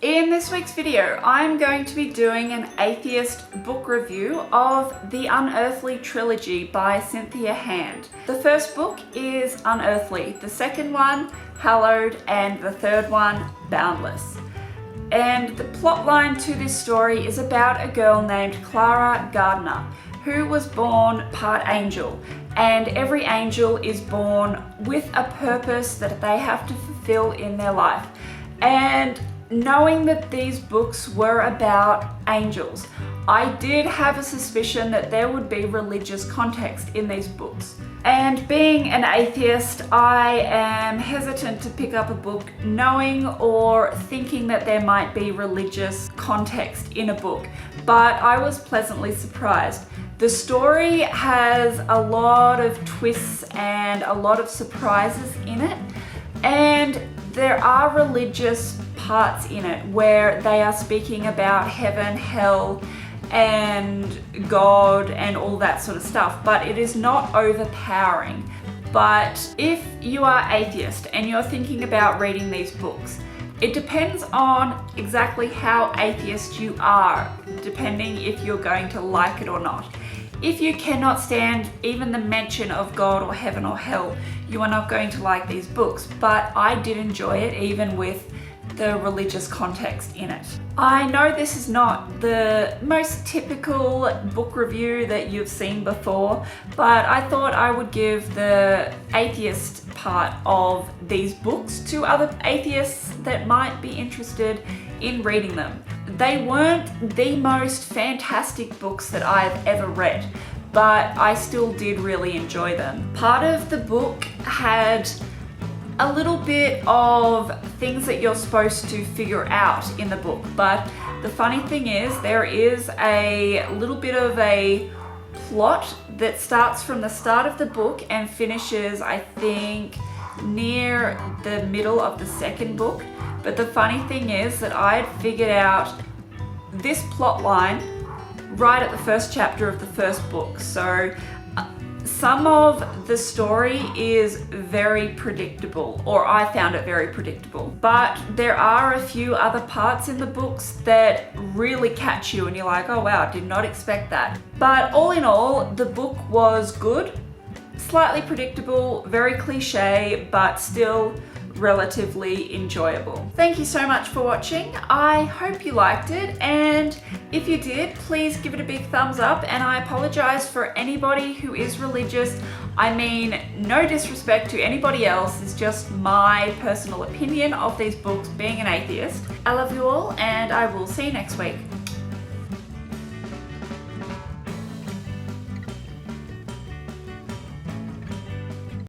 In this week's video, I'm going to be doing an atheist book review of the Unearthly Trilogy by Cynthia Hand. The first book is Unearthly, the second one, Hallowed, and the third one, Boundless. And the plotline to this story is about a girl named Clara Gardner, who was born part angel, and every angel is born with a purpose that they have to fulfill in their life. And knowing that these books were about angels, I did have a suspicion that there would be religious context in these books. And being an atheist, I am hesitant to pick up a book knowing or thinking that there might be religious context in a book, but I was pleasantly surprised. The story has a lot of twists and a lot of surprises in it, and there are religious parts in it where they are speaking about heaven, hell, and God and all that sort of stuff, but it is not overpowering. But if you are atheist and you're thinking about reading these books, it depends on exactly how atheist you are, depending if you're going to like it or not. If you cannot stand even the mention of God or heaven or hell, you are not going to like these books, but I did enjoy it even with the religious context in it. I know this is not the most typical book review that you've seen before, but I thought I would give the atheist part of these books to other atheists that might be interested in reading them. They weren't the most fantastic books that I've ever read, but I still did really enjoy them. Part of the book had a little bit of things that you're supposed to figure out in the book, but the funny thing is there is a little bit of a plot that starts from the start of the book and finishes, I think, near the middle of the second book. But the funny thing is that I had figured out this plot line right at the first chapter of the first book. So some of the story is very predictable, or I found it very predictable. But there are a few other parts in the books that really catch you and you're like, oh wow, I did not expect that. But all in all, the book was good, slightly predictable, very cliche, but still relatively enjoyable. Thank you so much for watching. I hope you liked it, and if you did, please give it a big thumbs up. And I apologize for anybody who is religious. I mean, no disrespect to anybody else, it's just my personal opinion of these books being an atheist. I love you all, and I will see you next week.